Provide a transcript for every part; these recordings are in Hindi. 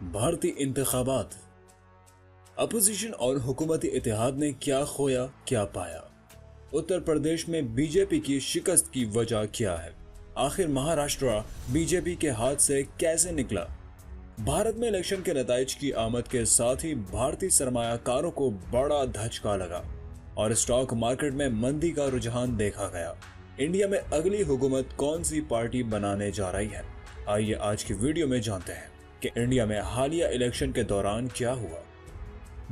भारतीय इंतखाबात। अपोजिशन और हुकूमती इत्तेहाद ने क्या खोया क्या पाया। उत्तर प्रदेश में बीजेपी की शिकस्त की वजह क्या है। आखिर महाराष्ट्र बीजेपी के हाथ से कैसे निकला। भारत में इलेक्शन के नताइज की आमद के साथ ही भारतीय सरमायाकारों को बड़ा धचका लगा और स्टॉक मार्केट में मंदी का रुझान देखा गया। इंडिया में अगली हुकूमत कौन सी पार्टी बनाने जा रही है, आइए आज की वीडियो में जानते हैं कि इंडिया में हालिया इलेक्शन के दौरान क्या हुआ।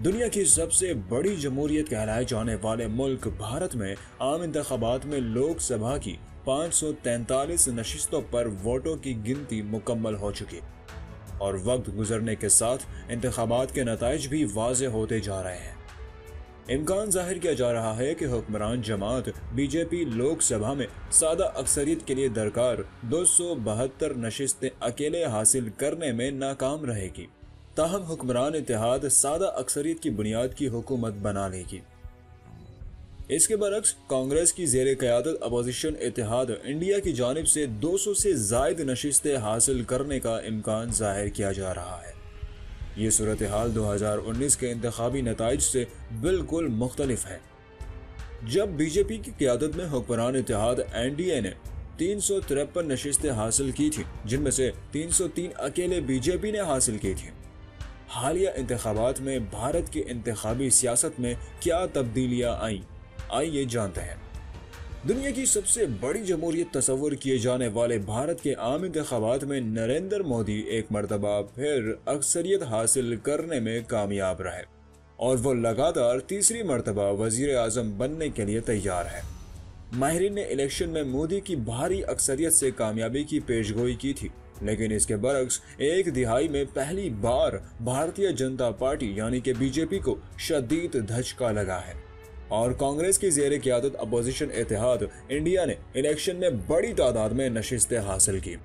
दुनिया की सबसे बड़ी जमहूरियत कहलाए जाने वाले मुल्क भारत में आम इंतखाबात में लोकसभा की 543 नशिस्तों पर वोटों की गिनती मुकम्मल हो चुकी और वक्त गुजरने के साथ इंतखाबात के नताइज भी वाज़ेह होते जा रहे हैं। इम्कान जाहिर किया जा रहा है कि हुक्मरान जमात बीजेपी लोकसभा में सादा अक्सरियत के लिए दरकार 272 नशिस्तें अकेले हासिल करने में नाकाम रहेगी। ताहम हुक्मरान इत्तेहाद सादा अक्सरियत की बुनियाद की हुकूमत बना लेगी। इसके बरक्स कांग्रेस की ज़ेरे क़यादत अपोजिशन इत्तेहाद इंडिया की जानिब से 200 से ज़ायद नशिस्तें हासिल करने का इम्कान जाहिर किया जा रहा है। ये सूरत हाल 2019 के इंतखाबी नताइज से बिल्कुल मुख्तलिफ है। जब बीजेपी की क़यादत में हुक्मरान इत्तेहाद एनडीए ने 353 नशिस्तें हासिल की थी, जिनमें से 303 अकेले बीजेपी ने हासिल की थी। हालिया इंतखाबात में भारत की इंतखाबी सियासत में क्या तब्दीलियां आईं, आइए जानते हैं। दुनिया की सबसे बड़ी जमहूरियत तस्वुर किए जाने वाले भारत के आम इंतखाबात में नरेंद्र मोदी एक मरतबा फिर अक्सरियत हासिल करने में कामयाब रहे और वो लगातार तीसरी मरतबा वजीर आजम बनने के लिए तैयार है। माहिरीन ने इलेक्शन में मोदी की भारी अक्सरियत से कामयाबी की पेशगोई की थी, लेकिन इसके बरक्स एक दिहाई में पहली बार भारतीय जनता पार्टी यानी कि बीजेपी को शदीद धचका लगा है और कांग्रेस की ज़ेरे क़यादत अपोजिशन इत्तेहाद इंडिया ने इलेक्शन में बड़ी तादाद में नशिस्तें हासिल की।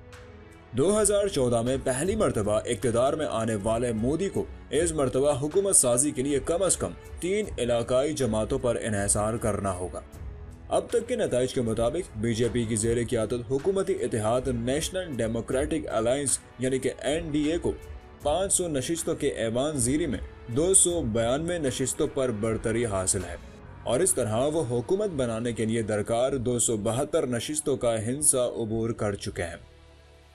2014 में पहली मरतबा इक़्तिदार में आने वाले मोदी को इस मरतबा हुकूमत साजी के लिए कम अज कम 3 इलाकाई जमातों पर इन्हिसार करना होगा। अब तक के नताइज के मुताबिक बीजेपी की ज़ेरे क़यादत हुकूमती इत्तेहाद नेशनल डेमोक्रेटिक अलायंस यानी कि एनडीए को 500 नशिस्तों के ऐवान ज़ीरी में 292 नशिस्तों पर बरतरी हासिल है और इस तरह वो हुकूमत बनाने के लिए दरकार 272 नशिस्तों का हिंसा अबूर कर चुके हैं।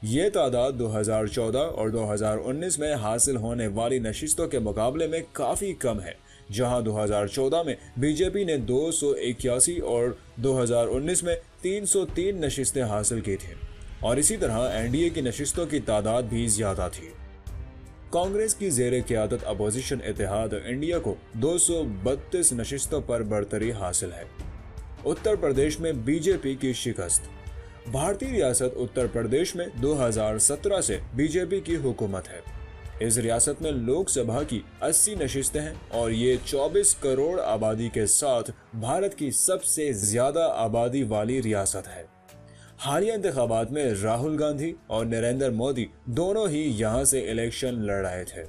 ये तादाद 2014 और 2019 में हासिल होने वाली नशिस्तों के मुकाबले में काफ़ी कम है, जहां 2014 में बीजेपी ने 281 और 2019 में 303 नशिस्तें हासिल की थी और इसी तरह एनडीए की नशिस्तों की तादाद भी ज़्यादा थी। कांग्रेस की ज़ेरे क़यादत अपोजिशन इत्तेहाद इंडिया को 232 नशिस्तों पर बरतरी हासिल है। उत्तर प्रदेश में बीजेपी की शिकस्त। भारतीय रियासत उत्तर प्रदेश में 2017 से बीजेपी की हुकूमत है। इस रियासत में लोकसभा की 80 नशिस्तें हैं और ये 24 करोड़ आबादी के साथ भारत की सबसे ज्यादा आबादी वाली रियासत है। हालिया इंतखाबात में राहुल गांधी और नरेंद्र मोदी दोनों ही यहाँ से इलेक्शन लड़ रहे थे।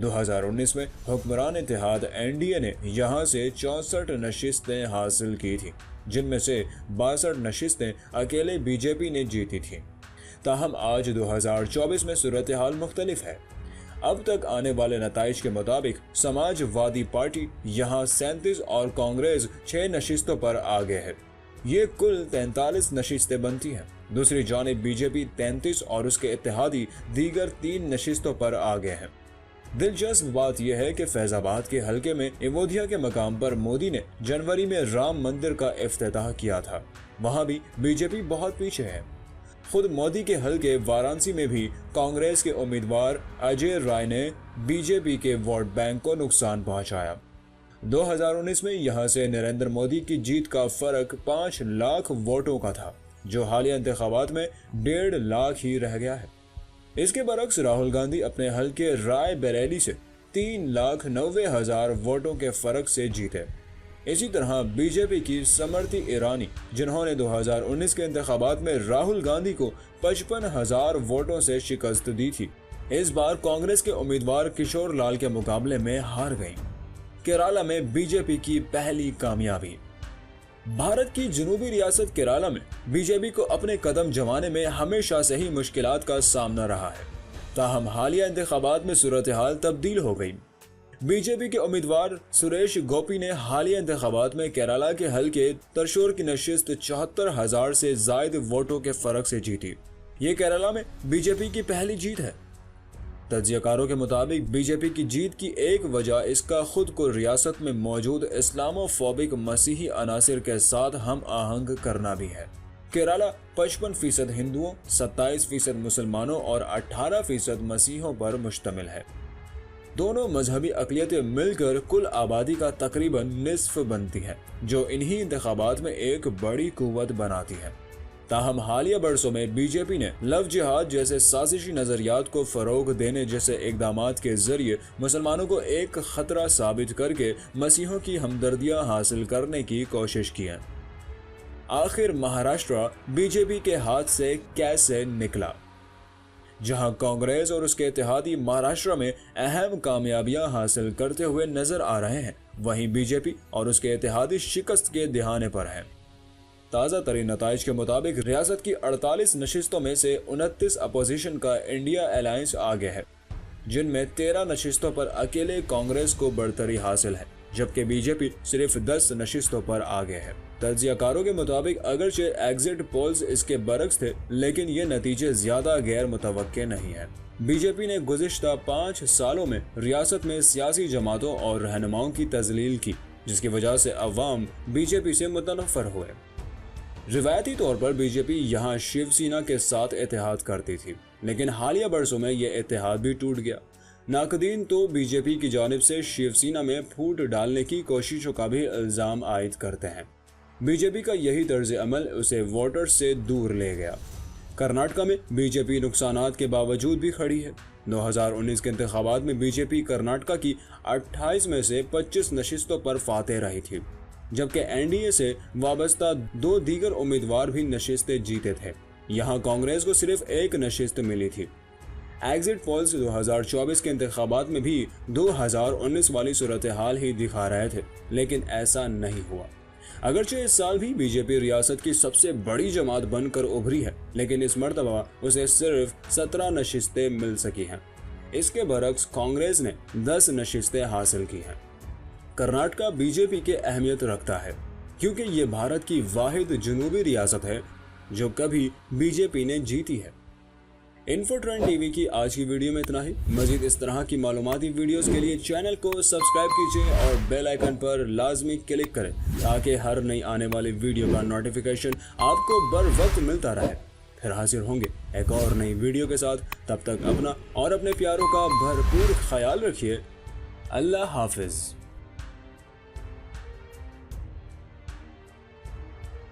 2019 में हुक्मरान इत्तेहाद एनडीए ने यहाँ से 64 नशिस्तें हासिल की थी, जिनमें से 62 नशिस्तें अकेले बीजेपी ने जीती थी। ताहम आज 2024 में सूरत हाल मुख्तलिफ है। अब तक आने वाले नताइज के मुताबिक समाजवादी पार्टी यहाँ 37 और कांग्रेस 6 नशिस्तों पर आगे है। ये कुल 43 नशिस्तें बनती हैं। दूसरी जानिब बीजेपी 33 और उसके इत्तेहादी दीगर 3 नशिस्तों पर आगे हैं। दिलचस्प बात यह है कि फैजाबाद के हलके में अयोध्या के मकाम पर मोदी ने जनवरी में राम मंदिर का इफ्तिताह किया था, वहां भी बीजेपी बहुत पीछे है। खुद मोदी के हलके वाराणसी में भी कांग्रेस के उम्मीदवार अजय राय ने बीजेपी के वोट बैंक को नुकसान पहुंचाया। 2019 में यहां से नरेंद्र मोदी की जीत का फर्क 5 लाख वोटों का था, जो हालिया इंतखाबात में 1.5 लाख ही रह गया है। इसके बरक्स राहुल गांधी अपने हलके राय बरेली से 3,90,000 वोटों के फर्क से जीते। इसी तरह बीजेपी की स्मृति ईरानी, जिन्होंने 2019 के इंतखाबात में राहुल गांधी को 55,000 वोटों से शिकस्त दी थी, इस बार कांग्रेस के उम्मीदवार किशोर लाल के मुकाबले में हार गईं। केरला में बीजेपी की पहली कामयाबी। भारत की जनूबी रियासत केरला में बीजेपी को अपने कदम जमाने में हमेशा से ही मुश्किलात का सामना रहा है। ताहम हालिया इंतखाबात में सूरत हाल तब्दील हो गई। बीजेपी के उम्मीदवार सुरेश गोपी ने हालिया इंतखाबात में केरला के हल्के तरशोर की नशिस्त 74,000 से जायद वोटों के फर्क से जीती। ये केरला में बीजेपी की पहली जीत है। तज्जियाकारों के मुताबिक बीजेपी की जीत की एक वजह इसका खुद को रियासत में मौजूद इस्लामोफोबिक मसीही अनासिर के साथ हम आहंग करना भी है। केरला 55% हिंदुओं, 27% मुसलमानों और 18% मसीहों पर मुश्तमिल है। दोनों मजहबी अक़लियतें मिलकर कुल आबादी का तकरीबन निस्फ बनती है, जो इन्हीं इंतखाबात में एक बड़ी कुव्वत बनाती है। ताहम हालिया बरसों में बीजेपी ने लव जिहाद जैसे साजिशी नजरियात को फरोग देने जैसे इकदामात के जरिए मुसलमानों को एक खतरा साबित करके मसीहों की हमदर्दियां हासिल करने की कोशिश की है। आखिर महाराष्ट्र बीजेपी के हाथ से कैसे निकला? जहां कांग्रेस और उसके इत्तेहादी महाराष्ट्र में अहम कामयाबियां हासिल करते हुए नजर आ रहे हैं, वहीं बीजेपी और उसके इत्तेहादी शिकस्त के दिहाने पर है। ताज़ा तरीन नताइज के मुताबिक रियासत की 48 नशिस्तों में से 29 अपोजिशन का इंडिया अलायंस आगे है, जिनमें 13 नशिस्तों पर अकेले कांग्रेस को बढ़तरी हासिल है, जबकि बीजेपी सिर्फ 10 नशिस्तों पर आगे है। तज्जियाकारों के मुताबिक अगरचे एग्जिट पोल्स इसके बरक्स थे, लेकिन ये नतीजे ज्यादा गैर मुतवक्के नहीं है। बीजेपी ने गुज़िश्ता 5 सालों में रियासत में सियासी जमातों और रहनुमाओं की तजलील की, जिसकी वजह से अवाम बीजेपी से मुतनफ़र हुए। रिवायती तौर पर बीजेपी यहाँ शिवसेना के साथ इत्तेहाद करती थी, लेकिन हालिया बरसों में यह इत्तेहाद भी टूट गया। नाकदीन तो बीजेपी की जानिब से शिवसेना में फूट डालने की कोशिशों का भी इल्ज़ाम आयद करते हैं। बीजेपी का यही तर्ज अमल उसे वोटर्स से दूर ले गया। कर्नाटका में बीजेपी नुकसानात के बावजूद भी खड़ी है। 2019 के इंतखाबात में बीजेपी कर्नाटका की 28 में से 25 नशिस्तों पर फातेह रही थी, जबकि एनडीए से वाबस्ता 2 दीगर उम्मीदवार भी नशिस्तें जीते थे। यहाँ कांग्रेस को सिर्फ 1 नशिस्त मिली थी। एग्जिट पोल्स 2024 के इंतखाबात में भी 2019 वाली सूरत हाल ही दिखा रहे थे, लेकिन ऐसा नहीं हुआ। अगरचे इस साल भी बीजेपी रियासत की सबसे बड़ी जमात बनकर उभरी है, लेकिन इस मर्तबा उसे सिर्फ 17 नशिस्तें मिल सकी हैं। इसके बरक्स कांग्रेस ने 10 नशिस्तें हासिल की हैं। कर्नाटका बीजेपी की अहमियत रखता है, क्योंकि ये भारत की वाहिद जनूबी रियासत है जो कभी बीजेपी ने जीती है। इन्फोट्रेंड टीवी की आज की वीडियो में इतना ही। मजीद इस तरह की मालूमाती वीडियोस के लिए चैनल को सब्सक्राइब कीजिए और बेल आइकन पर लाजमी क्लिक करें, ताकि हर नई आने वाली वीडियो का नोटिफिकेशन आपको बर वक्त मिलता रहे। फिर हाजिर होंगे एक और नई वीडियो के साथ। तब तक अपना और अपने प्यारों का भरपूर ख्याल रखिए। अल्लाह हाफिज।